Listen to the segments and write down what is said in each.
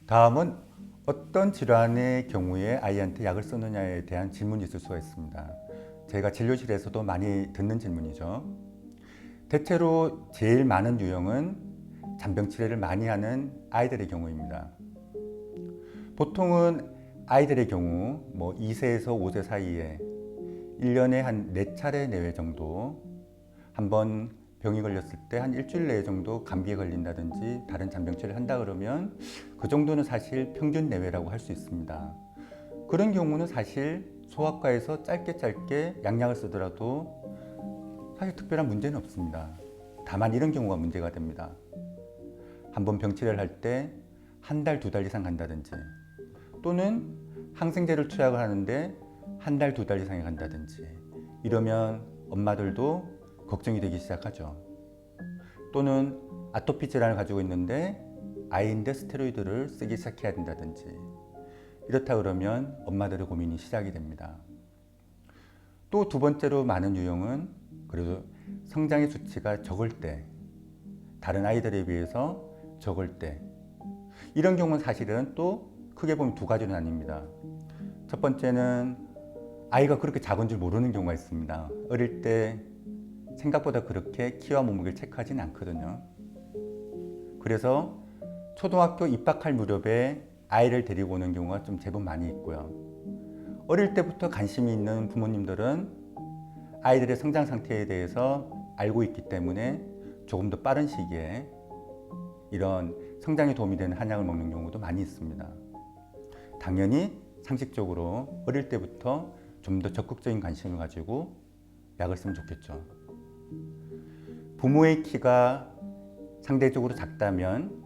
다음은 어떤 질환의 경우에 아이한테 약을 쓰느냐에 대한 질문이 있을 수가 있습니다. 제가 진료실에서도 많이 듣는 질문이죠. 대체로 제일 많은 유형은 잔병 치레를 많이 하는 아이들의 경우입니다. 보통은 아이들의 경우 2세에서 5세 사이에 1년에 한 4차례 내외 정도 한번 병이 걸렸을 때 한 일주일 내에 정도 감기에 걸린다든지 다른 잔병치레를 한다 그러면 그 정도는 사실 평균 내외라고 할 수 있습니다. 그런 경우는 사실 소아과에서 짧게 약약을 쓰더라도 사실 특별한 문제는 없습니다. 다만 이런 경우가 문제가 됩니다. 한번 병치레를 할 때 한 달, 2달 이상 간다든지 또는 항생제를 투약을 하는데 한 달, 2달 이상이 간다든지 이러면 엄마들도 걱정이 되기 시작하죠. 또는 아토피 질환을 가지고 있는데 아이인데 스테로이드를 쓰기 시작해야 된다든지 이렇다 그러면 엄마들의 고민이 시작이 됩니다. 또 두 번째로 많은 유형은 그래도 성장의 수치가 적을 때, 다른 아이들에 비해서 적을 때 이런 경우는 사실은 또 크게 보면 두 가지로 나뉩니다. 첫 번째는 아이가 그렇게 작은 줄 모르는 경우가 있습니다. 어릴 때 생각보다 그렇게 키와 몸무게를 체크하지는 않거든요. 그래서 초등학교 입학할 무렵에 아이를 데리고 오는 경우가 좀 제법 많이 있고요. 어릴 때부터 관심이 있는 부모님들은 아이들의 성장 상태에 대해서 알고 있기 때문에 조금 더 빠른 시기에 이런 성장에 도움이 되는 한약을 먹는 경우도 많이 있습니다. 당연히 상식적으로 어릴 때부터 좀 더 적극적인 관심을 가지고 약을 쓰면 좋겠죠. 부모의 키가 상대적으로 작다면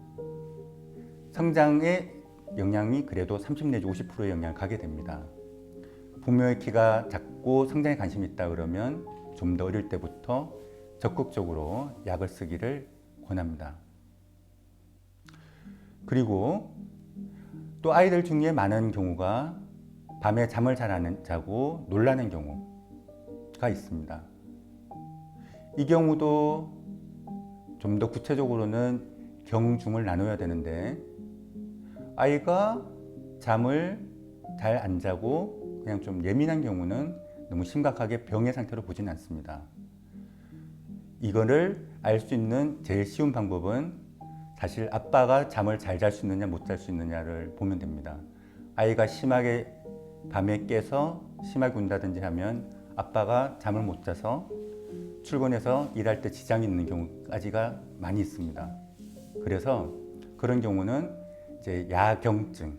성장에 영향이 그래도 30 내지 50%의 영향을 가게 됩니다. 부모의 키가 작고 성장에 관심이 있다 그러면 좀 더 어릴 때부터 적극적으로 약을 쓰기를 권합니다. 그리고 또 아이들 중에 많은 경우가 밤에 잠을 잘 안 자고 놀라는 경우가 있습니다. 이 경우도 좀 더 구체적으로는 경중을 나눠야 되는데 아이가 잠을 잘 안 자고 그냥 좀 예민한 경우는 너무 심각하게 병의 상태로 보지는 않습니다. 이거를 알 수 있는 제일 쉬운 방법은 사실 아빠가 잠을 잘 잘 수 있느냐 못 잘 수 있느냐를 보면 됩니다. 아이가 심하게 밤에 깨서 심하게 운다든지 하면 아빠가 잠을 못 자서 출근해서 일할 때 지장이 있는 경우까지가 많이 있습니다. 그래서 그런 경우는 이제 야경증,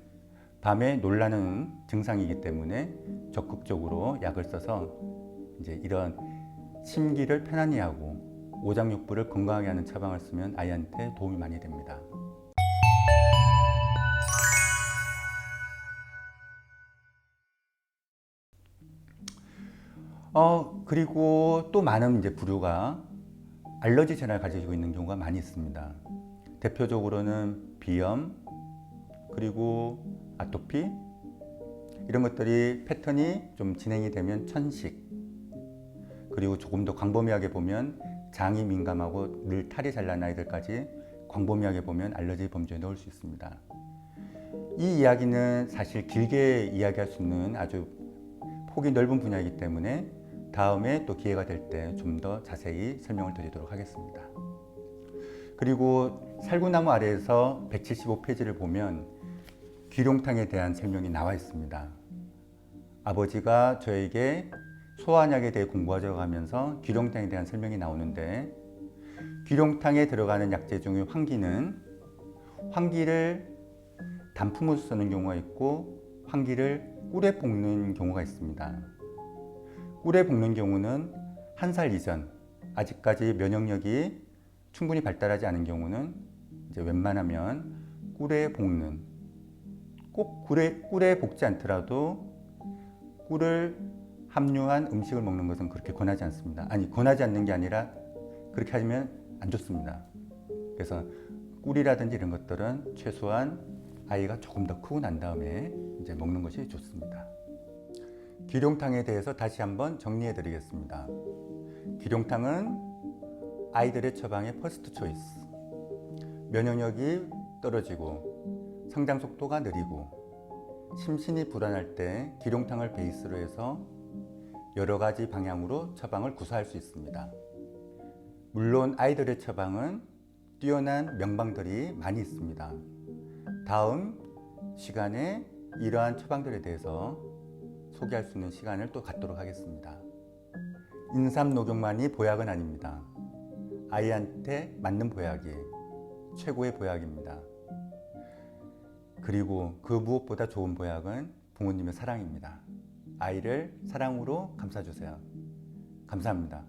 밤에 놀라는 증상이기 때문에 적극적으로 약을 써서 이제 이런 심기를 편안히 하고 오장육부를 건강하게 하는 처방을 쓰면 아이한테 도움이 많이 됩니다. 그리고 또 많은 이제 부류가 알러지 질환을 가지고 있는 경우가 많이 있습니다. 대표적으로는 비염, 그리고 아토피 이런 것들이 패턴이 좀 진행이 되면 천식, 그리고 조금 더 광범위하게 보면 장이 민감하고 늘 탈이 잘 나는 아이들까지 광범위하게 보면 알러지 범주에 넣을 수 있습니다. 이 이야기는 사실 길게 이야기할 수 있는 아주 폭이 넓은 분야이기 때문에 다음에 또 기회가 될 때 좀 더 자세히 설명을 드리도록 하겠습니다. 그리고 살구나무 아래에서 175페이지를 보면 귀룡탕에 대한 설명이 나와 있습니다. 아버지가 저에게 소환약에 대해 공부하자고 하면서 귀룡탕에 대한 설명이 나오는데 귀룡탕에 들어가는 약재 중에 황기를 단품으로 쓰는 경우가 있고 황기를 꿀에 볶는 경우가 있습니다. 꿀에 볶는 경우는 1살 이전 아직까지 면역력이 충분히 발달하지 않은 경우는 이제 웬만하면 꿀에 볶는, 꼭 꿀에 볶지 않더라도 꿀을 함유한 음식을 먹는 것은 그렇게 권하지 않습니다. 아니, 권하지 않는 게 아니라 그렇게 하면 안 좋습니다. 그래서 꿀이라든지 이런 것들은 최소한 아이가 조금 더 크고 난 다음에 이제 먹는 것이 좋습니다. 귀룡탕에 대해서 다시 한번 정리해 드리겠습니다. 귀룡탕은 아이들의 처방의 퍼스트 초이스. 면역력이 떨어지고 성장 속도가 느리고 심신이 불안할 때 기룡탕을 베이스로 해서 여러 가지 방향으로 처방을 구사할 수 있습니다. 물론 아이들의 처방은 뛰어난 명방들이 많이 있습니다. 다음 시간에 이러한 처방들에 대해서 소개할 수 있는 시간을 또 갖도록 하겠습니다. 인삼녹용만이 보약은 아닙니다. 아이한테 맞는 보약이 최고의 보약입니다. 그리고 그 무엇보다 좋은 보약은 부모님의 사랑입니다. 아이를 사랑으로 감싸주세요. 감사합니다.